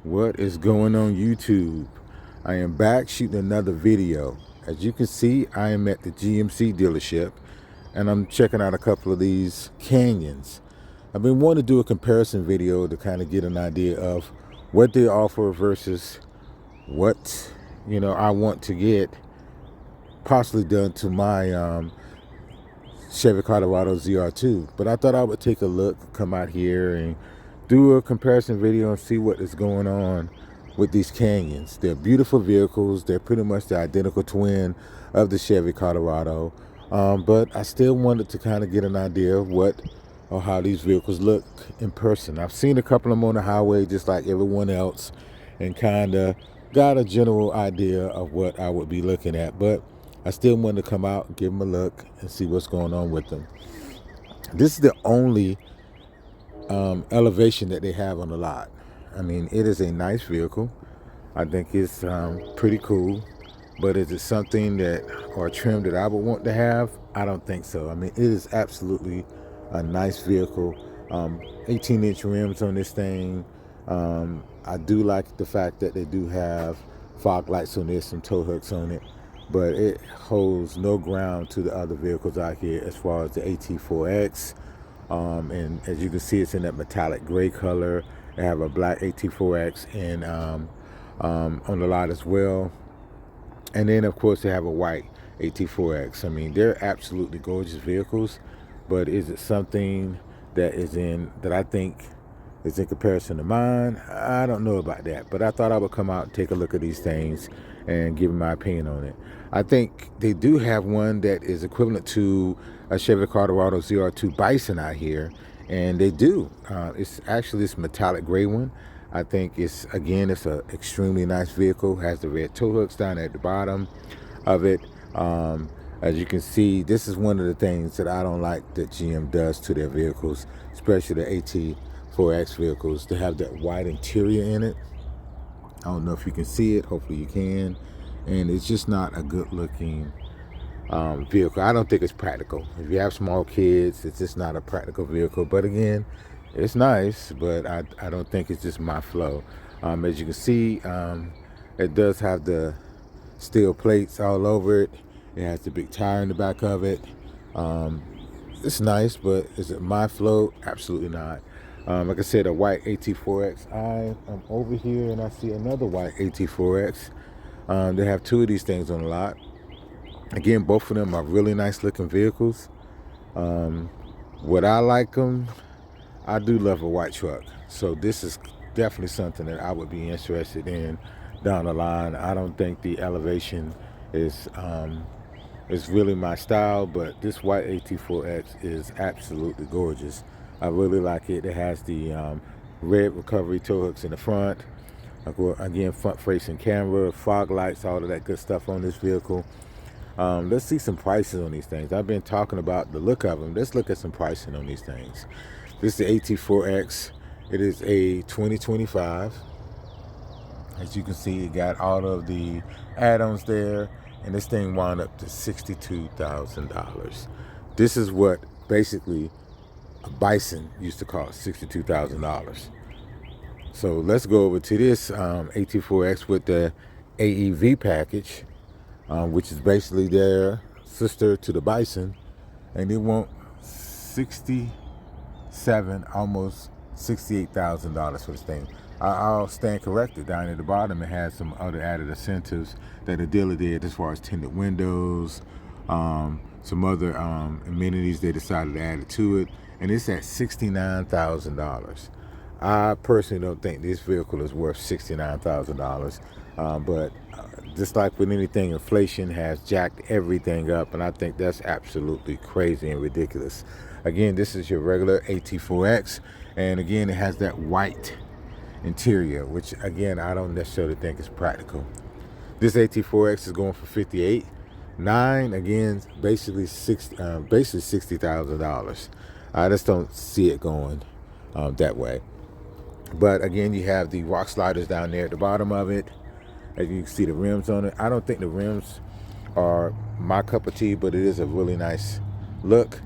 What is going on YouTube? I am back shooting another video. As you can see, I am at the GMC dealership and I'm checking out a couple of these Canyons. I've been wanting to do a comparison video to kind of get an idea of what they offer versus what I want to get possibly done to my Chevy Colorado ZR2. But I thought I would take a look, come out here and do a comparison video and see what is going on with these Canyons. They're beautiful vehicles. They're pretty much the identical twin of the Chevy Colorado. But I still wanted to kind of get an idea of what or how these vehicles look in person. I've seen a couple of them on the highway just like everyone else and kind of got a general idea of what I would be looking at. But I still wanted to come out, give them a look, and see what's going on with them. This is the only elevation that they have on the lot. I mean, it is a nice vehicle. I think it's pretty cool. But is it something that, or a trim that I would want to have? I don't think so. I mean, it is absolutely a nice vehicle. 18-inch rims on this thing. I do like the fact that they do have fog lights on this, some tow hooks on it. But it holds no ground to the other vehicles out here as far as the AT4X. And as you can see, it's in that metallic gray color. They have a black AT4X and on the lot as well. And then, of course, they have a white AT4X. I mean, they're absolutely gorgeous vehicles. But is it something that I think is in comparison to mine? I don't know about that. But I thought I would come out and take a look at these things and give my opinion on it. I think they do have one that is equivalent to a Chevy Colorado ZR2 Bison out here, and they do. It's actually this metallic gray one. I think it's an extremely nice vehicle. Has the red tow hooks down at the bottom of it. As you can see, this is one of the things that I don't like that GM does to their vehicles, especially the AT4X vehicles. They have that white interior in it. I don't know if you can see it. Hopefully you can. And it's just not a good looking vehicle. I don't think it's practical. If you have small kids, it's just not a practical vehicle. But again, it's nice, but I don't think it's just my flow. As you can see, it does have the steel plates all over it. It has the big tire in the back of it. It's nice, but is it my flow? Absolutely not. Like I said, a white AT4X. I am over here and I see another white AT4X. They have two of these things on the lot. Again, both of them are really nice looking vehicles. Would I like them? I do love a white truck. So this is definitely something that I would be interested in down the line. I don't think the Elevation is really my style, but this white AT4X is absolutely gorgeous. I really like it. It has the red recovery tow hooks in the front. Again, front facing camera, fog lights, all of that good stuff on this vehicle. Let's see some prices on these things. I've been talking about the look of them. Let's look at some pricing on these things. This is the AT4X. It is a 2025. As you can see, it got all of the add-ons there, and this thing wound up to $62,000. This is what basically a Bison used to cost, $62,000. So let's go over to this AT4X with the AEV package, which is basically their sister to the Bison, and they want almost $68,000 for this thing. I'll stand corrected. Down at the bottom, it has some other added incentives that the dealer did as far as tinted windows, some other amenities they decided to add to it, and it's at $69,000. I personally don't think this vehicle is worth $69,000, but just like with anything, inflation has jacked everything up, and I think that's absolutely crazy and ridiculous. Again, this is your regular AT4X, and again, it has that white interior, which again, I don't necessarily think is practical. This AT4X is going for $58,900. Again, basically $60,000. I just don't see it going that way. But again, you have the rock sliders down there at the bottom of it. As you can see the rims on it. I don't think the rims are my cup of tea, but it is a really nice look.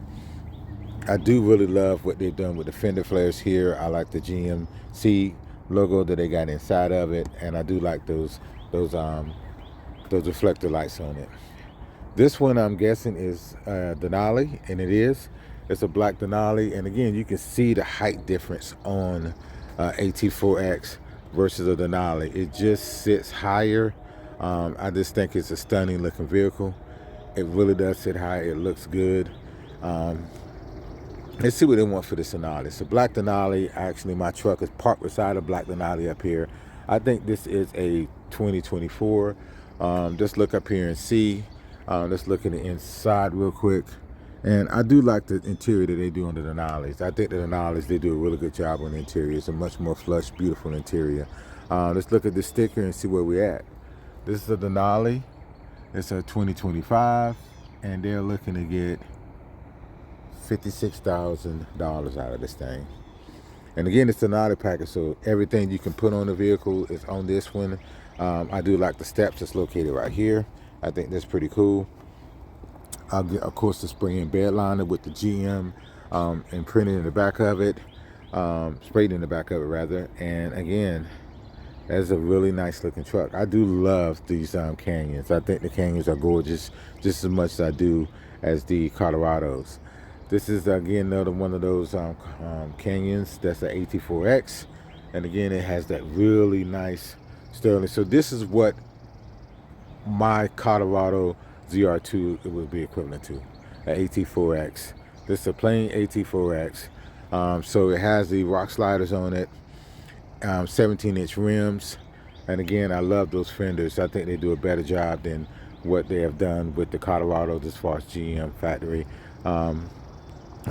I do really love what they've done with the fender flares here. I like the GMC logo that they got inside of it, and I do like those reflector lights on it. This one I'm guessing is Denali, and it is. It's a black Denali, and again, you can see the height difference on AT4X versus a Denali. It just sits higher. I just think it's a stunning looking vehicle. It really does sit high. It looks good. Let's see what they want for the Denali. It's a black Denali. Actually, my truck is parked beside a black Denali up here. I think this is a 2024. Just look up here and see. Let's look at the inside real quick. And I do like the interior that they do on the Denalis. I think the Denalis, they do a really good job on the interior. It's a much more flush, beautiful interior. Let's look at the sticker and see where we're at. This is a Denali. It's a 2025, and they're looking to get $56,000 out of this thing. And again, it's a Denali package, so everything you can put on the vehicle is on this one. I do like the steps that's located right here. I think that's pretty cool. I'll get, of course, the spray-in bed liner with the GM imprinted in the back of it, sprayed in the back of it rather. And again, that's a really nice looking truck. I do love these Canyons. I think the Canyons are gorgeous just as much as I do as the Colorados. This is again another one of those Canyons. That's an AT4X, and again, it has that really nice sterling. So this is what my Colorado ZR2 it would be equivalent to, an AT4X. This is a plain AT4X. So it has the rock sliders on it, 17-inch rims, and again, I love those fenders. I think they do a better job than what they have done with the Colorado as far as GM factory. A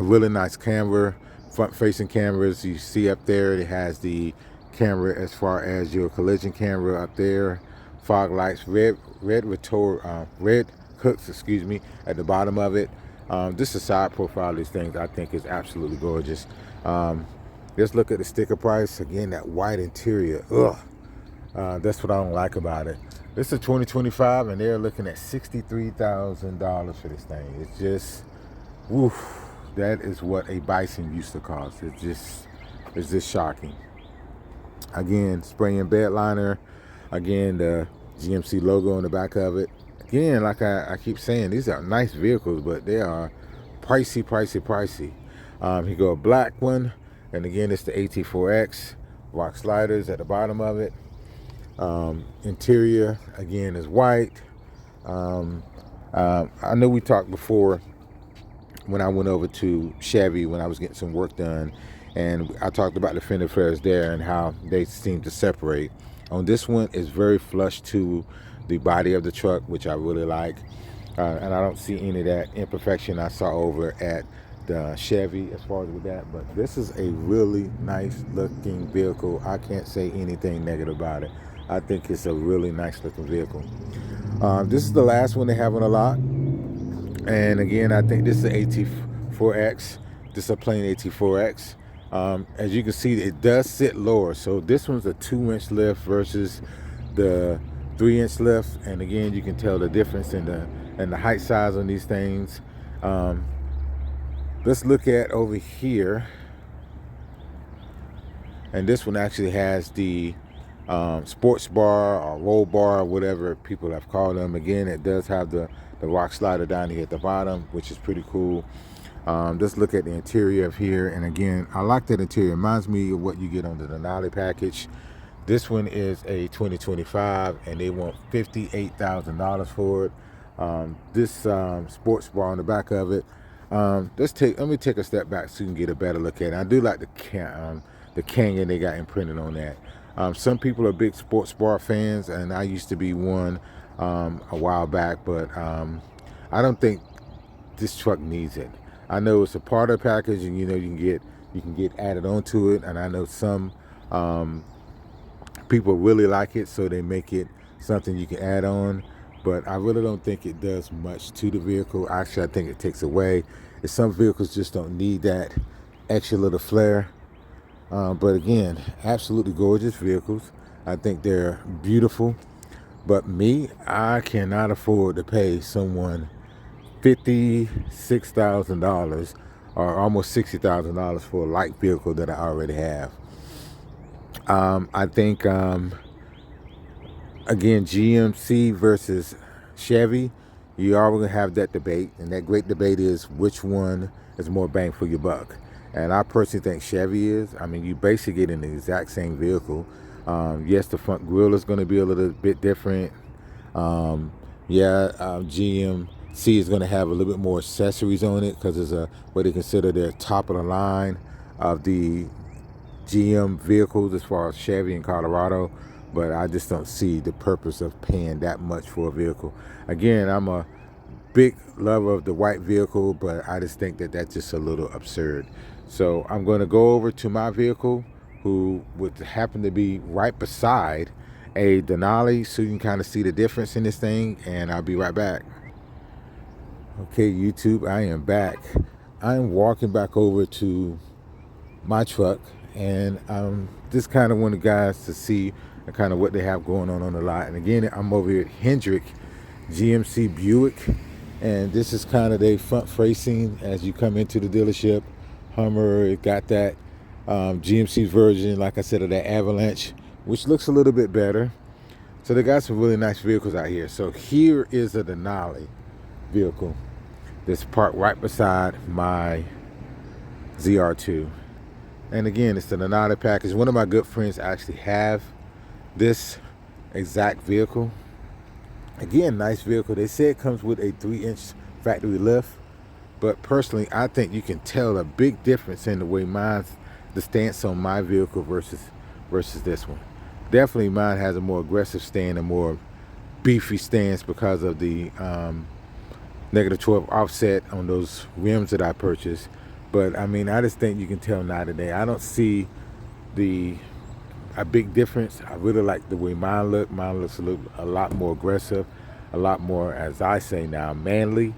really nice camera, front-facing cameras. You see up there, it has the camera as far as your collision camera up there. Fog lights, red hooks, excuse me, at the bottom of it. Just the side profile of these things I think is absolutely gorgeous. Let's look at the sticker price. Again, that white interior. That's what I don't like about it. This is a 2025, and they're looking at $63,000 for this thing. It's just, woof. That is what a Bison used to cost. It's just shocking. Again, spray-in bed liner. Again, the GMC logo on the back of it. Again, like I keep saying, these are nice vehicles, but they are pricey, pricey, pricey. Here go a black one, and again, it's the AT4X. Rock sliders at the bottom of it. Interior, again, is white. I know we talked before when I went over to Chevy when I was getting some work done, and I talked about the fender flares there and how they seem to separate. On this one, it's very flush to the body of the truck, which I really like, and I don't see any of that imperfection I saw over at the Chevy as far as with that. But this is a really nice looking vehicle. I can't say anything negative about it. I think it's a really nice looking vehicle. This is the last one they have on the lot, and again, I think this is an AT4X. This is a plain AT4X. As you can see, it does sit lower. So this one's a 2-inch lift versus the 3-inch lift, and again, you can tell the difference in the height size on these things. Let's look at over here, and this one actually has the sports bar or roll bar, whatever people have called them. Again, it does have the rock slider down here at the bottom, which is pretty cool. Let's look at the interior of here, and again, I like that interior. It reminds me of what you get on the Denali package. This one is a 2025, and they want $58,000 for it. This sports bar on the back of it. Let me take a step back so you can get a better look at it. I do like the Canyon they got imprinted on that. Some people are big sports bar fans, and I used to be one a while back, but I don't think this truck needs it. I know it's a part of the package, and you know you can get added onto it, and I know some people really like it, so they make it something you can add on. But I really don't think it does much to the vehicle. Actually, I think it takes away. Some vehicles just don't need that extra little flair. But again, absolutely gorgeous vehicles. I think they're beautiful. But me, I cannot afford to pay someone $56,000 or almost $60,000 for a light vehicle that I already have. I think, again, GMC versus Chevy, you are going to have that debate, and that great debate is which one is more bang for your buck. And I personally think Chevy is. I mean, you basically get in the exact same vehicle. Yes, the front grille is going to be a little bit different. GMC is going to have a little bit more accessories on it because it's what they consider their top of the line of the GM vehicles as far as Chevy and Colorado. But I just don't see the purpose of paying that much for a vehicle. Again, I'm a big lover of the white vehicle, but I just think that that's just a little absurd. So I'm going to go over to my vehicle, who would happen to be right beside a Denali, so you can kind of see the difference in this thing, and I'll be right back. Okay, YouTube, I am back. I am walking back over to my truck, and just kind of want the guys to see kind of what they have going on the lot. And again, I'm over here at Hendrick GMC Buick, and this is kind of their front facing as you come into the dealership. Hummer, it got that GMC version, like I said, of that Avalanche, which looks a little bit better. So they got some really nice vehicles out here. So here is a Denali vehicle that's parked right beside my ZR2. And again, it's the Denali package. One of my good friends actually have this exact vehicle. Again, nice vehicle. They say it comes with a 3-inch factory lift, but personally, I think you can tell a big difference in the way the stance on my vehicle versus this one. Definitely mine has a more aggressive stance, a more beefy stance because of the -12 offset on those rims that I purchased. But I mean, I just think you can tell night and day. I don't see a big difference. I really like the way mine looks. Mine looks a lot more aggressive, a lot more, as I say now, manly.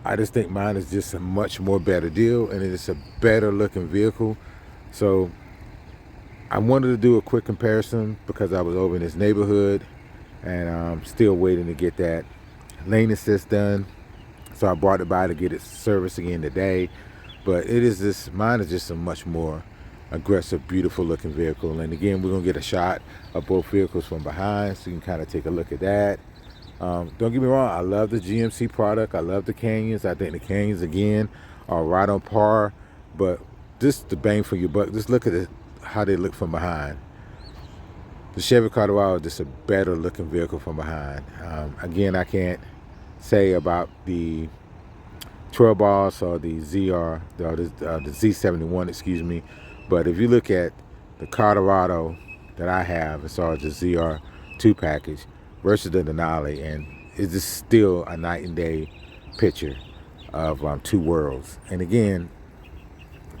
I just think mine is just a much more better deal, and it is a better looking vehicle. So I wanted to do a quick comparison because I was over in this neighborhood, and I'm still waiting to get that lane assist done. So I brought it by to get it serviced again today. But mine is just a much more aggressive, beautiful looking vehicle. And again, we're gonna get a shot of both vehicles from behind, so you can kind of take a look at that. Don't get me wrong, I love the GMC product. I love the Canyons. I think the Canyons, again, are right on par. But just the bang for your buck, just look at how they look from behind. The Chevy Colorado is just a better looking vehicle from behind. Again, I can't say about the Trail Boss or the the Z71, excuse me. But if you look at the Colorado that I have as far as the ZR2 package versus the Denali, and it's just still a night and day picture of two worlds. And again,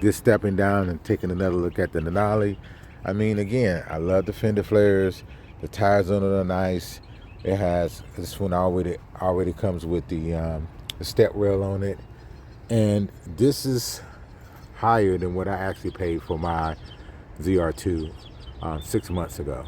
just stepping down and taking another look at the Denali, I mean, again, I love the fender flares. The tires on it are nice. It has, this one already comes with the step rail on it. And this is higher than what I actually paid for my ZR2 6 months ago.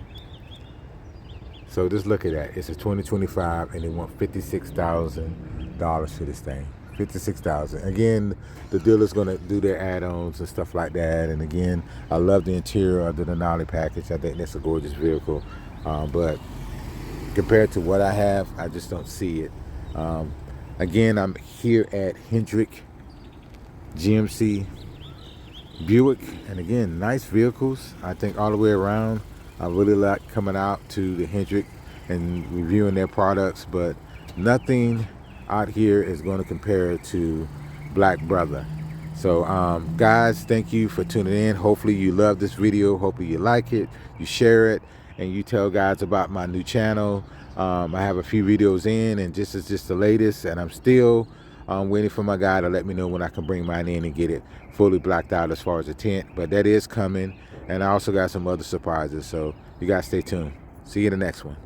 So just look at that. It's a 2025, and they want $56,000 for this thing. $56,000. Again, the dealer's gonna do their add-ons and stuff like that. And again, I love the interior of the Denali package. I think that's a gorgeous vehicle. But compared to what I have, I just don't see it. Again, I'm here at Hendrick GMC Buick, and again, nice vehicles. I think all the way around. I really like coming out to the Hendrick and reviewing their products, but nothing out here is going to compare to Black Brother. So guys, thank you for tuning in. Hopefully you love this video. Hopefully you like it, you share it, and you tell guys about my new channel. I have a few videos in, and this is just the latest, and I'm still waiting for my guy to let me know when I can bring mine in and get it fully blacked out as far as the tint. But that is coming, and I also got some other surprises, so you guys stay tuned. See you in the next one.